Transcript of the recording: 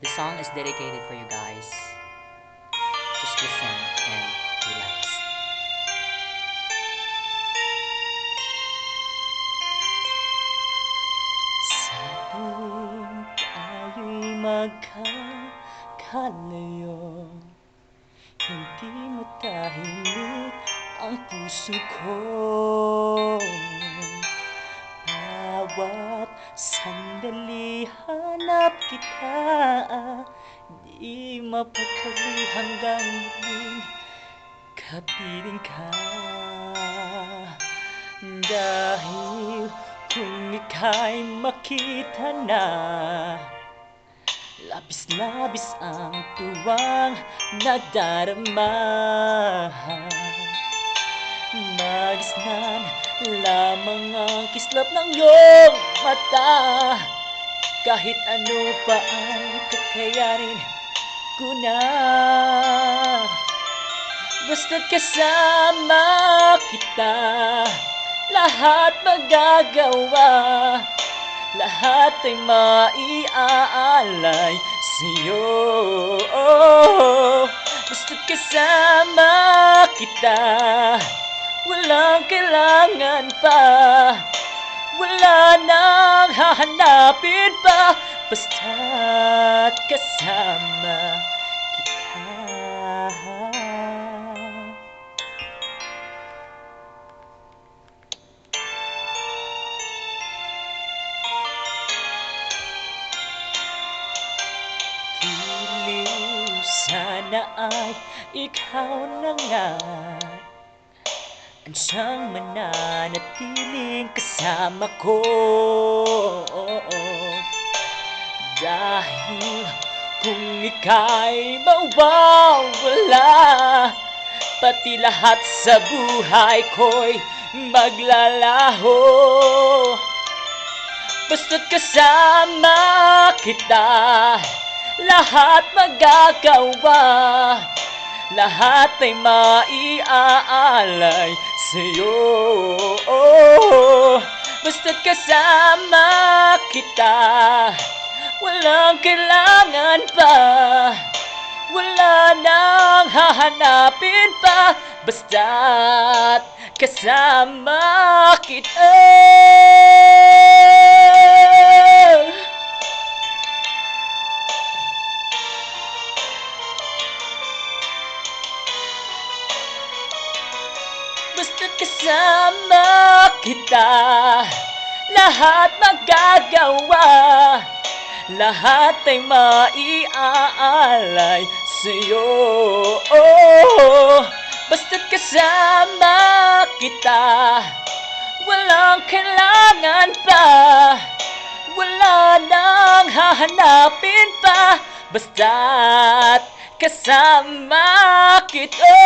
The song is dedicated for you guys. Just listen and relax. Sa tuwing tayo'y magkakalayo, hindi mo tahimik ang puso ko. Bawat sandali hanap kita, di mapagkali hanggang muling kapiling ka. Dahil kung ika'y makita na, labis-labis ang tuwang nadarama. Magisnan lamang ang kislap ng iyong mata. Kahit ano pa ang kakayanin ko na, basta't kasama kita, lahat magagawa, lahat ay maiaalay sa'yo. Basta't kasama kita, walang kailangan pa, wala nang hahanapin pa, basta't kasama kita. Giliw sana ay ikaw na nga ang siyang mananatiling kasama ko. Dahil kung ika'y mawawala, pati lahat sa buhay ko'y maglalaho. Basta't kasama kita, lahat magagawa, lahat ay maiaalay sa'yo. Basta't kasama kita, walang kailangan pa, wala nang hahanapin pa, basta't kasama kita. Basta't kasama kita, lahat magagawa, lahat ay maiaalay sa'yo. Basta't kasama kita, walang kailangan pa, wala nang hahanapin pa, basta't kasama kita.